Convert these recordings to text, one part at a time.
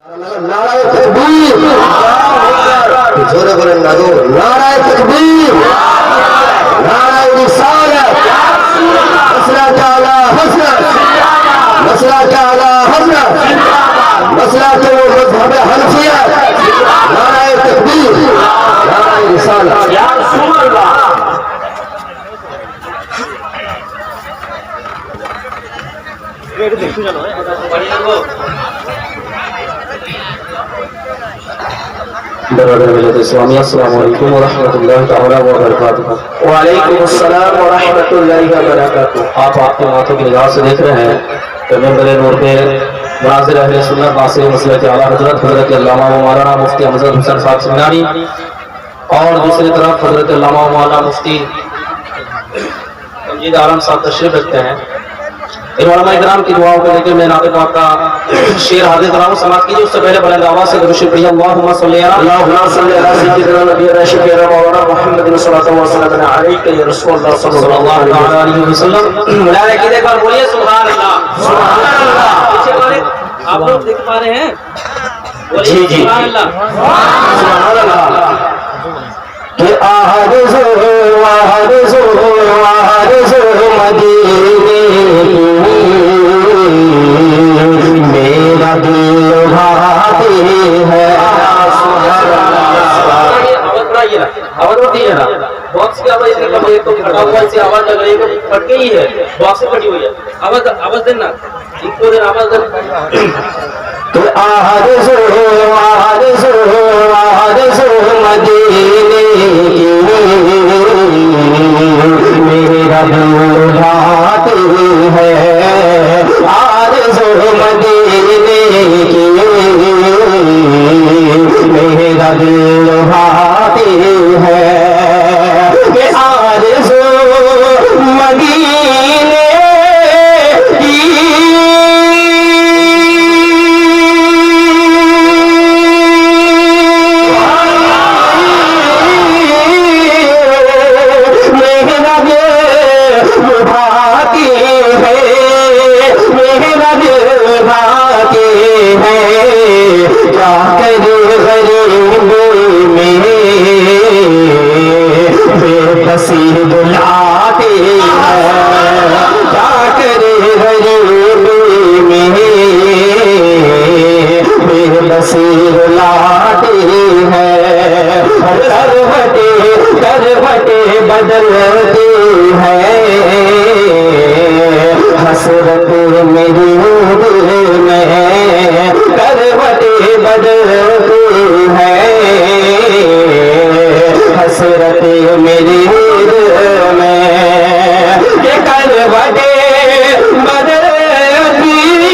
नाराए तकबीर जोरे बोलें ना दो नाराए तकबीर नाराए रिसालत मसला ताला हसरत मसला ताला हसरत मसला तो मज़हब हनफिया नाराए तकबीर नाराए रिसालत या रसूल अल्लाह ये देखो चलो बढ़िया को अस्सलाम वालेकुम व रहमतुल्लाहि तआला व बरकातुहू। वालेकुम अस्सलाम व रहमतुल्लाहि व बरकातुहू। आप आपके माथों की निगाह से देख रहे हैं कि मेरे नूर पे मुनाज़िर अहले सुन्नत नासिर मसलक आला हज़रत हज़रत अल्लामा व मौलाना मुफ्ती अहमद हुसैन साहब सिमनानी और दूसरी तरफ हज़रत अल्लामा व मौलाना मुफ्ती तमजीद आलम साहब तशरीफ रखते हैं। इन उलमा इकराम की दुआओं को लेकर मैं नातिक़ आपका शेर हाज़िर कराऊं। समाअत कीजिए उससे पहले बुलंद आवाज़ से दुरूद पढ़िए अल्लाहुम्मा सल्ली अला सय्यिदिना नबीना शफीअना मौलाना मुहम्मदिन सल्लल्लाहु अलैहि या रसूलल्लाह सल्लल्लाहु अलैहि वसल्लम। मुलाज़ा कीजिए एक बार बोलिए सुभान अल्लाह सुभान अल्लाह। पीछे वाले आप लोग देख पा रहे हैं? बोलिए सुभान अल्लाह सुभान अल्लाह। कि आरज़ू आरज़ू आरज़ू मदीने मेरा दिल भाती है। आवाज बढ़ती है ना, बॉक्स की आवाज इतनी कम है तो खड़ा हुआ इससे आवाज लग रही है फट गई है, बॉक्स से फटी हुई है। आवाज आवाज देना, इनको देना आवाज देना। तो आरज़ू आरज़ू आरज़ू मदीने मेरा दिल भाती है। आरज़ू मदीने की मेरा दिल भाती है। आरज़ू मदीने की बदलती है हसरत मेरी दिल में करवटें बदलती है हसरत मेरी दिल में ये करवटें बदलती है।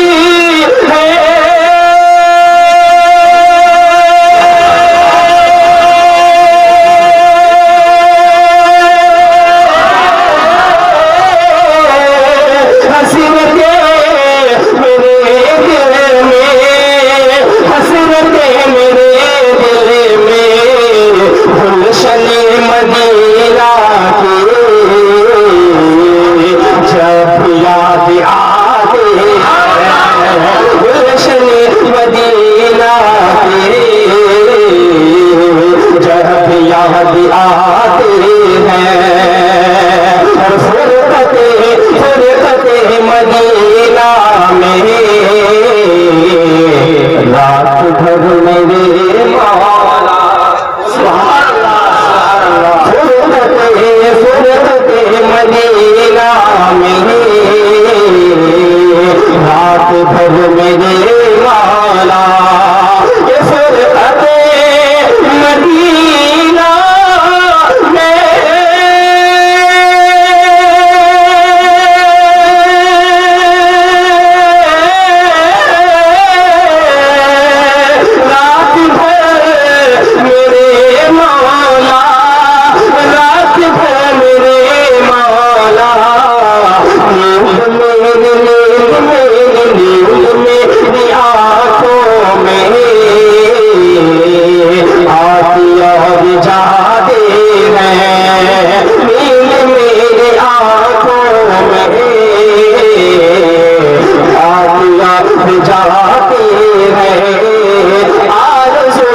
आरज़ू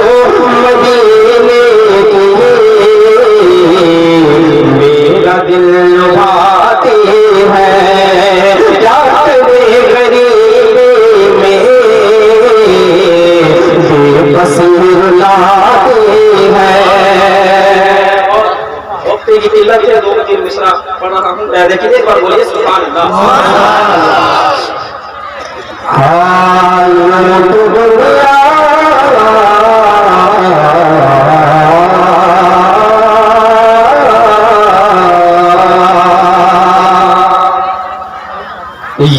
मदीने की मेरा दिल लुभाती है, रात में गरीबी में बेबसीर लाती है। वक्ती की किल्लत है, 2-3 मिसरा पढ़ रहा हूँ, देखिए एक बार बोलिए सुभान अल्लाह। हाल तो दुनिया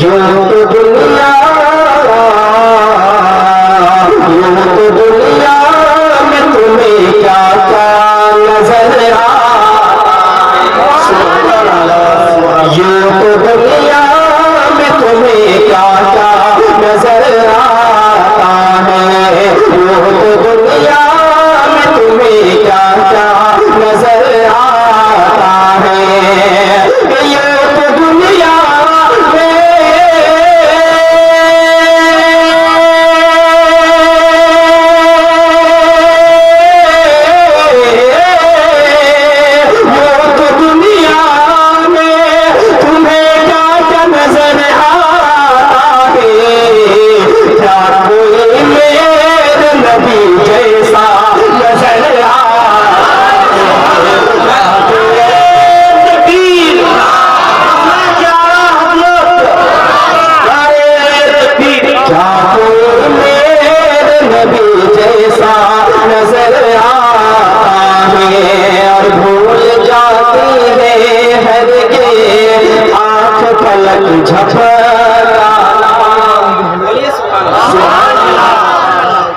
यूं तो दुनिया में तुम्हें क्या क्या नजर यूं तो दुनिया में तुम्हें क्या क्या नजर आता है, यूं तो दुनिया में तुम्हें क्या क्या नजर आता है, यूं तो दुनिया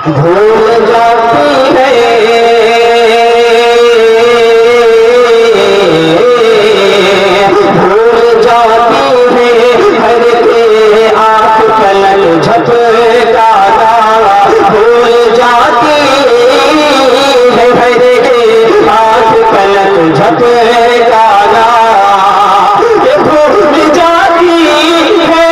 भूल जाती है, भूल जाती है हर के आँख पलक झपकाना, भूल जाती है हर के आँख पलक झपकाना, भूल जाती है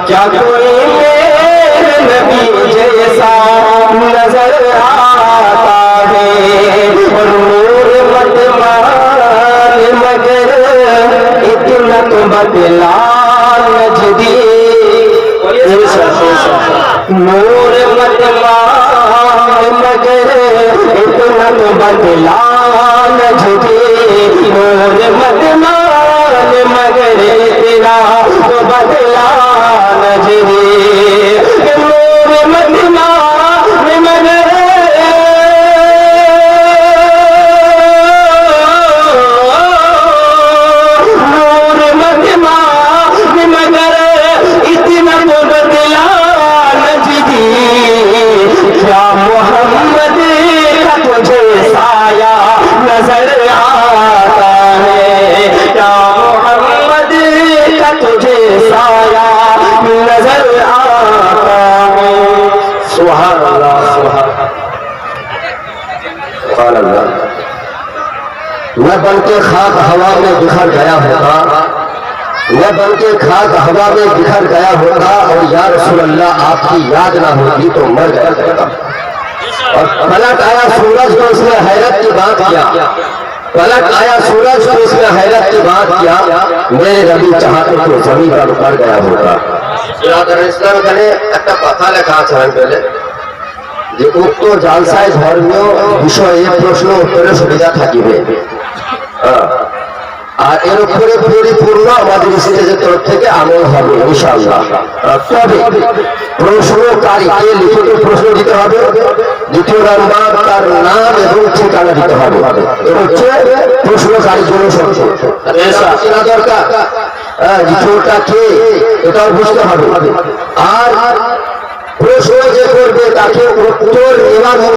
क्या कोई मेरे नबी जैसा नजर आता है, और नूर मत मान मगर इतना तो बदला नजदी, नूर मत मान मगर इतना तो बदला नजदी, नूर मत मान मगर इतना तो बदला नजदी, नूर मत मान मगर नूर मत मान मगर इतना तो बदला नजदी, क्या मोहम्मद का तुझे साया नजर आता है, क्या मोहम्मद का तुझे साया नजर आता है। सुभान अल्लाह, सुभान अल्लाह। मैं बनके खाक हवा में बिखर गया होता, मैं बनके खाक हवा में बिखर गया होता, और या रसूल अल्लाह आपकी याद ना होती तो मर गया करता। और पलट आया सूरज तो उसने हैरत की बात किया, पलट आया सूरज तो उसने हैरत की बात किया, मेरे रबी चाहते तो जमीन पर उतर गया होता। ইসলাম এখানে একটা কথা লেখা আছে পেলে যে উক্ত জালসায় ধর্মীয় বিষয়ে প্রশ্ন উত্তরের সুবিধা থাকিবে। আর এর উপরে পরিপূর্ণ আমাদের স্টেজের তরফ থেকে আমল হবে ইনশাআল্লাহ। তবে প্রশ্নকারীকে লিখিত প্রশ্ন দিতে হবে, দ্বিতীয় নাম্বার তার নাম এবং ঠিকানা দিতে হবে। এটা হচ্ছে প্রশ্নকারীর জন্য চেনা দরকার, দ্বিতীয়টা কে এটাও বুঝতে হবে। আর প্রশ্ন যে করবে তাকে উত্তর এবার